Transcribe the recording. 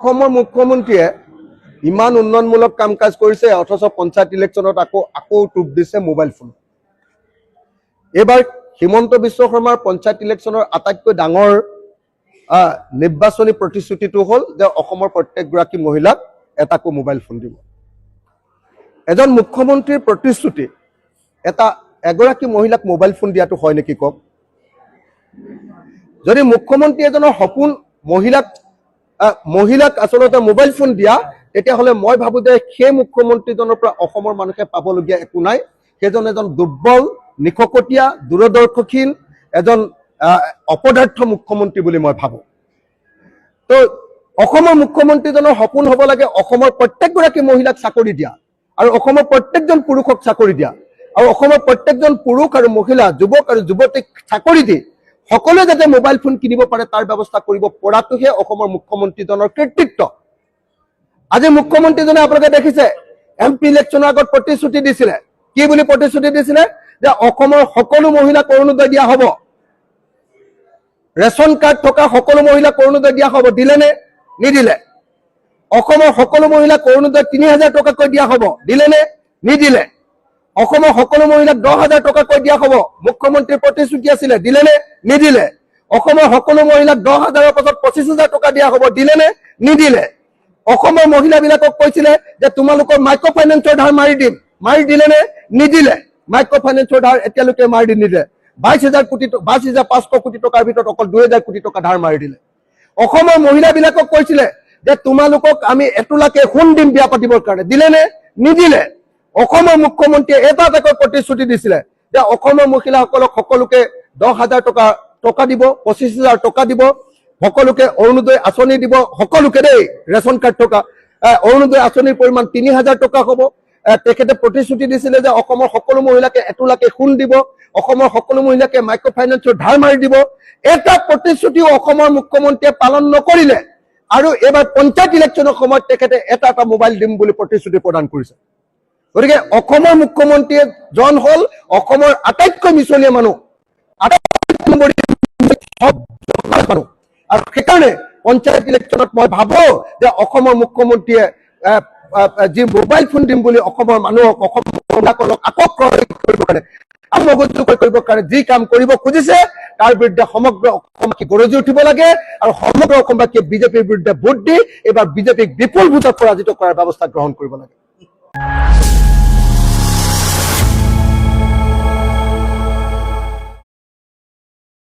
অসমৰ মুখ্যমন্ত্ৰীয়ে ইমান উন্নয়নমূলক কাম কাজ কৰিছে অথচ পঞ্চায়ত ইলেকশ্যনত আকৌ টুপ দিছে মোবাইল ফোন। এইবাৰ হিমন্ত বিশ্ব শৰ্মাৰ পঞ্চায়ত ইলেকশ্যনৰ আটাইতকৈ ডাঙৰ নিৰ্বাচনী প্ৰতিশ্ৰুতিটো হ'ল যে অসমৰ প্ৰত্যেকগৰাকী মহিলাক এটাকৈ মোবাইল ফোন দিব। এজন মুখ্যমন্ত্ৰীৰ প্ৰতিশ্ৰুতি এগৰাকী মহিলাক মোবাইল ফোন দিয়াটো হয় নেকি কওক? যদি মুখ্যমন্ত্ৰী এজনৰ সপোন মহিলাক আচলতে মোবাইল ফোন দিয়া, তেতিয়াহ'লে মই ভাবো যে সেই মুখ্যমন্ত্ৰীজনৰ পৰা অসমৰ মানুহে পাবলগীয়া একো নাই। সেইজন এজন দুৰ্বল, নিশকতীয়া, দূৰদৰ্শীহীন এজন অপদাৰ্থ মুখ্যমন্ত্ৰী বুলি মই ভাবো। তো অসমৰ মুখ্যমন্ত্ৰীজনৰ সপোন হ'ব লাগে অসমৰ প্ৰত্যেকগৰাকী মহিলাক চাকৰি দিয়া আৰু অসমৰ প্ৰত্যেকজন পুৰুষক চাকৰি দিয়া আৰু অসমৰ প্ৰত্যেকজন পুৰুষ আৰু মহিলা, যুৱক আৰু যুৱতীক চাকৰি দি সকলোৱে যাতে মোবাইল ফোন কিনিব পাৰে তাৰ ব্যৱস্থা কৰিব পৰাটোহে অসমৰ মুখ্যমন্ত্ৰীজনৰ কৃতিত্ব। আজি মুখ্যমন্ত্ৰীজনে আপোনালোকে দেখিছে MP ইলেকশ্যনৰ আগত প্ৰতিশ্ৰুতি দিছিলে। কি বুলি প্ৰতিশ্ৰুতি দিছিলে? যে অসমৰ সকলো মহিলাক অৰুণোদয় দিয়া হ'ব, ৰেচন কাৰ্ড থকা সকলো মহিলাক অৰুণোদয় দিয়া হ'ব। দিলে নে? নিদিলে। অসমৰ সকলো মহিলাক অৰুণোদয় 3000 টকাকৈ দিয়া হ'ব। দিলে নে? নিদিলে। অসমৰ সকলো মহিলাক 10,000 টকাকৈ দিয়া হ'ব। মুখ্যমন্ত্ৰীৰ প্ৰতিশ্ৰুতি আছিলে। দিলে নে? নিদিলে। অসমৰ সকলো মহিলাক 10,000ৰ পাছত 25,000 টকা দিয়া হ'ব। দিলে নে? নিদিলে। অসমৰ মহিলাবিলাকক কৈছিলে যে তোমালোকৰ মাইক্ৰ' ফাইনেন্সৰ ধাৰ মাৰি দিম। মাৰি দিলে নে? নিদিলে। মাইক্ৰ' ফাইনেন্সৰ ধাৰ এতিয়ালৈকে মাৰি নিদিলে। 22,500 কোটি টকাৰ ভিতৰত অকল 2,000 কোটি টকা ধাৰ মাৰি দিলে। অসমৰ মহিলাবিলাকক কৈছিলে যে তোমালোকক আমি এটোলাকে সোণ দিম বিয়া পাতিবৰ কাৰণে। দিলে নে? নিদিলে। অসমৰ মুখ্যমন্ত্ৰীয়ে এটাকৈ প্ৰতিশ্ৰুতি দিছিলে যে অসমৰ মহিলাসকলক সকলোকে 10,000 টকা দিব, 25,000 টকা দিব, সকলোকে অৰুণোদয় আঁচনি দিব, সকলোকে দেই ৰেচন কাৰ্ড থকা অৰুণোদয় আঁচনিৰ পৰিমাণ 3,000 টকা হ'ব। তেখেতে প্ৰতিশ্ৰুতি দিছিলে যে অসমৰ সকলো মহিলাকে এটোলাকে সোণ দিব, অসমৰ সকলো মহিলাকে মাইক্ৰ' ফাইনেন্সৰ ধাৰ মাৰি দিব। এটা প্ৰতিশ্ৰুতিও অসমৰ মুখ্যমন্ত্ৰীয়ে পালন নকৰিলে আৰু এইবাৰ পঞ্চায়ত ইলেকশ্যনৰ সময়ত তেখেতে এটা মোবাইল দিম বুলি প্ৰতিশ্ৰুতি প্ৰদান কৰিছে। গতিকে অসমৰ মুখ্যমন্ত্ৰীজন হ'ল অসমৰ আটাইতকৈ মিছলীয়া মানুহ, আৰু সেইকাৰণে পঞ্চায়ত ইলেকশ্যনত মই ভাবো যে অসমৰ মুখ্যমন্ত্ৰীয়ে যি মোবাইল ফোন দিম বুলি অসমৰ মানুহক, অসমৰ মহিলাসকলক আকৰ্ষণ কৰিব কাৰণে, কৰিবৰ কাৰণে যি কাম কৰিব খুজিছে তাৰ বিৰুদ্ধে সমগ্ৰ অসমবাসী গৰজি উঠিব লাগে আৰু সমগ্ৰ অসমবাসীয়ে বিজেপিৰ বিৰুদ্ধে ভোট দি এইবাৰ বিজেপিক বিপুল ভোটত পৰাজিত কৰাৰ ব্যৱস্থা গ্ৰহণ কৰিব লাগে।